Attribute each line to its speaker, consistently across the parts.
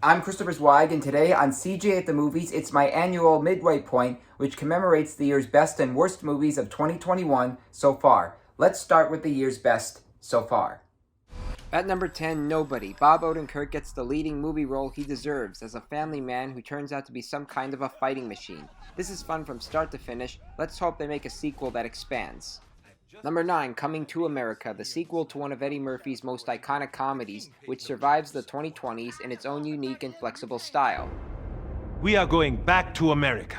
Speaker 1: I'm Christopher Zweig, and today on CJ at the Movies, it's my annual Midway Point, which commemorates the year's best and worst movies of 2021 so far. Let's start with the year's best so far. At number 10, Nobody. Bob Odenkirk gets the leading movie role he deserves as a family man who turns out to be some kind of a fighting machine. This is fun from start to finish. Let's hope they make a sequel that expands. Number 9, Coming to America, the sequel to one of Eddie Murphy's most iconic comedies, which survives the 2020s in its own unique and flexible style.
Speaker 2: We are going back to America.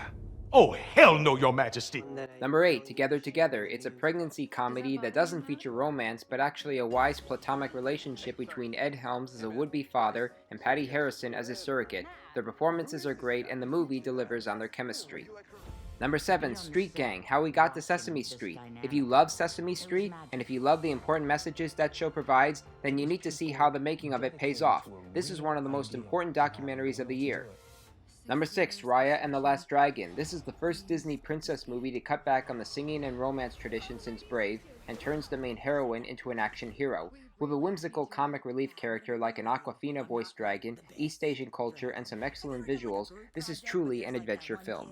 Speaker 2: Oh, hell no, Your Majesty.
Speaker 1: Number 8, Together Together. It's a pregnancy comedy that doesn't feature romance, but actually a wise platonic relationship between Ed Helms as a would-be father and Patty Harrison as a surrogate. Their performances are great, and the movie delivers on their chemistry. Number 7, Street Gang, How We Got to Sesame Street. If you love Sesame Street, and if you love the important messages that show provides, then you need to see how the making of it pays off. This is one of the most important documentaries of the year. Number 6, Raya and the Last Dragon. This is the first Disney princess movie to cut back on the singing and romance tradition since Brave, and turns the main heroine into an action hero. With a whimsical comic relief character like an Aquafina voiced dragon, East Asian culture, and some excellent visuals, this is truly an adventure film.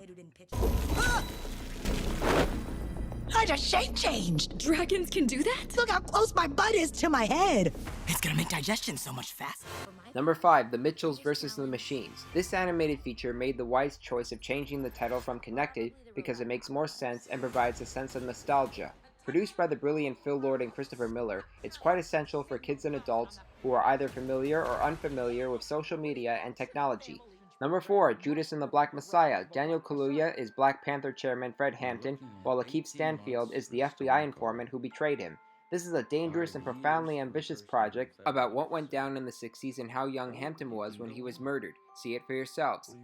Speaker 3: I just shape changed.
Speaker 4: Dragons can do that?
Speaker 3: Look how close my butt is to my head. It's gonna make digestion so much faster.
Speaker 1: Number 5, The Mitchells vs. the Machines. This animated feature made the wise choice of changing the title from Connected because it makes more sense and provides a sense of nostalgia. Produced by the brilliant Phil Lord and Christopher Miller, it's quite essential for kids and adults who are either familiar or unfamiliar with social media and technology. Number 4, Judas and the Black Messiah. Daniel Kaluuya is Black Panther chairman Fred Hampton, while Lakeith Stanfield is the FBI informant who betrayed him. This is a dangerous and profoundly ambitious project about what went down in the 60s and how young Hampton was when he was murdered. See it for yourselves.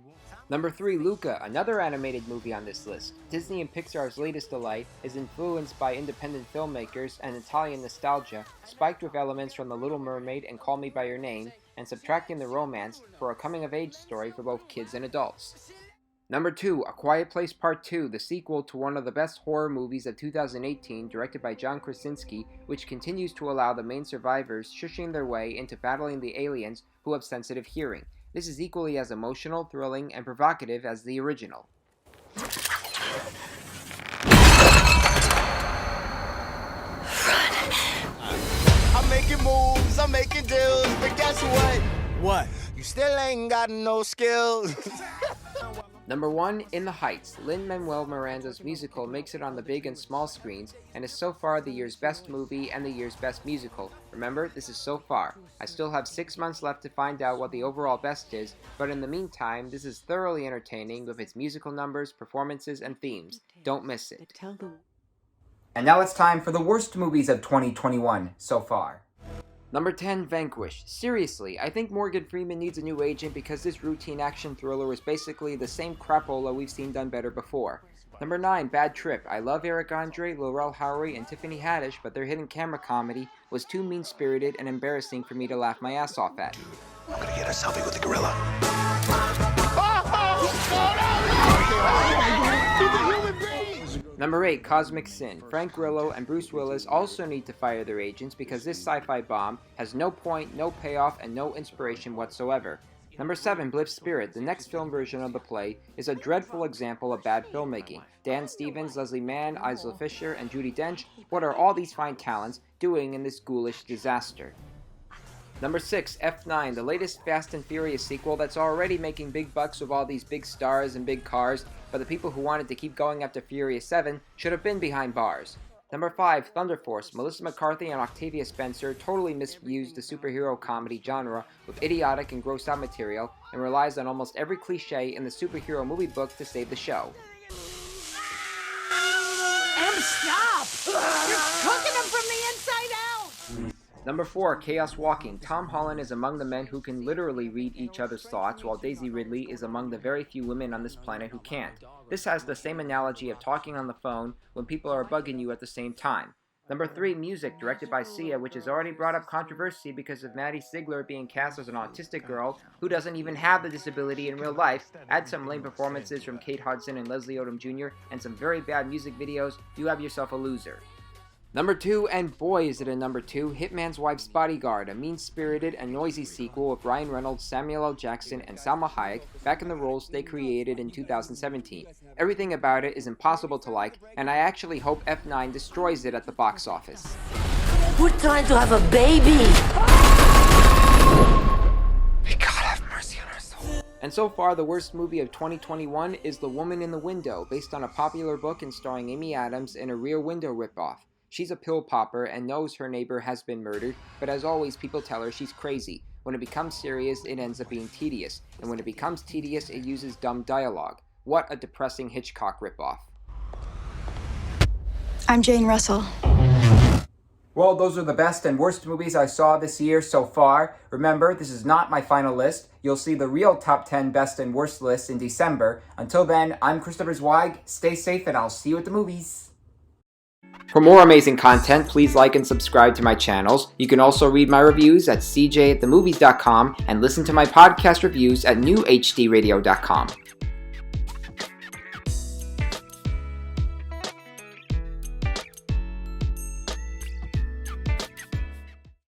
Speaker 1: Number 3, Luca, another animated movie on this list. Disney and Pixar's latest delight is influenced by independent filmmakers and Italian nostalgia, spiked with elements from The Little Mermaid and Call Me By Your Name, and subtracting the romance for a coming-of-age story for both kids and adults. Number 2, A Quiet Place Part 2, the sequel to one of the best horror movies of 2018, directed by John Krasinski, which continues to allow the main survivors shushing their way into battling the aliens who have sensitive hearing. This is equally as emotional, thrilling, and provocative as the original.
Speaker 5: I'm making moves, I'm making deals, but guess what?
Speaker 6: What?
Speaker 5: You still ain't got no skills.
Speaker 1: Number 1, In the Heights. Lin-Manuel Miranda's musical makes it on the big and small screens, and is so far the year's best movie and the year's best musical. Remember, this is so far. I still have 6 months left to find out what the overall best is, but in the meantime, this is thoroughly entertaining with its musical numbers, performances, and themes. Don't miss it. And now it's time for the worst movies of 2021 so far. Number 10, Vanquish. Seriously, I think Morgan Freeman needs a new agent because this routine action thriller was basically the same crapola we've seen done better before. Number 9, Bad Trip. I love Eric Andre, Laurel Howery, and Tiffany Haddish, but their hidden camera comedy was too mean-spirited and embarrassing for me to laugh my ass off at.
Speaker 6: I'm gonna get a selfie with the gorilla.
Speaker 1: Number 8, Cosmic Sin. Frank Grillo and Bruce Willis also need to fire their agents because this sci-fi bomb has no point, no payoff, and no inspiration whatsoever. Number 7, Blithe Spirit. The next film version of the play is a dreadful example of bad filmmaking. Dan Stevens, Leslie Mann, Isla Fisher, and Judi Dench, what are all these fine talents doing in this ghoulish disaster? Number 6, F9, the latest Fast and Furious sequel that's already making big bucks with all these big stars and big cars, but the people who wanted to keep going after Furious 7 should have been behind bars. Number 5, Thunder Force. Melissa McCarthy and Octavia Spencer totally misused the superhero comedy genre with idiotic and gross-out material, and relies on almost every cliche in the superhero movie book to save the show.
Speaker 3: And stop! You're cooking them from the inside out!
Speaker 1: Number 4, Chaos Walking. Tom Holland is among the men who can literally read each other's thoughts, while Daisy Ridley is among the very few women on this planet who can't. This has the same analogy of talking on the phone when people are bugging you at the same time. Number 3, Music, directed by Sia, which has already brought up controversy because of Maddie Ziegler being cast as an autistic girl who doesn't even have the disability in real life. Add some lame performances from Kate Hudson and Leslie Odom Jr. and some very bad music videos, you have yourself a loser. Number 2, and boy is it a number 2, Hitman's Wife's Bodyguard, a mean-spirited and noisy sequel with Ryan Reynolds, Samuel L. Jackson, and Salma Hayek back in the roles they created in 2017. Everything about it is impossible to like, and I actually hope F9 destroys it at the box office.
Speaker 4: We're trying to have a baby!
Speaker 6: May God have mercy on our soul.
Speaker 1: And so far, the worst movie of 2021 is The Woman in the Window, based on a popular book and starring Amy Adams in a Rear Window ripoff. She's a pill popper and knows her neighbor has been murdered, but as always, people tell her she's crazy. When it becomes serious, it ends up being tedious, and when it becomes tedious, it uses dumb dialogue. What a depressing Hitchcock ripoff.
Speaker 7: I'm Jane Russell.
Speaker 1: Well, those are the best and worst movies I saw this year so far. Remember, this is not my final list. You'll see the real top 10 best and worst lists in December. Until then, I'm Christopher Zweig. Stay safe, and I'll see you at the movies. For more amazing content, please like and subscribe to my channels. You can also read my reviews at cjatthemovies.com and listen to my podcast reviews at newhdradio.com.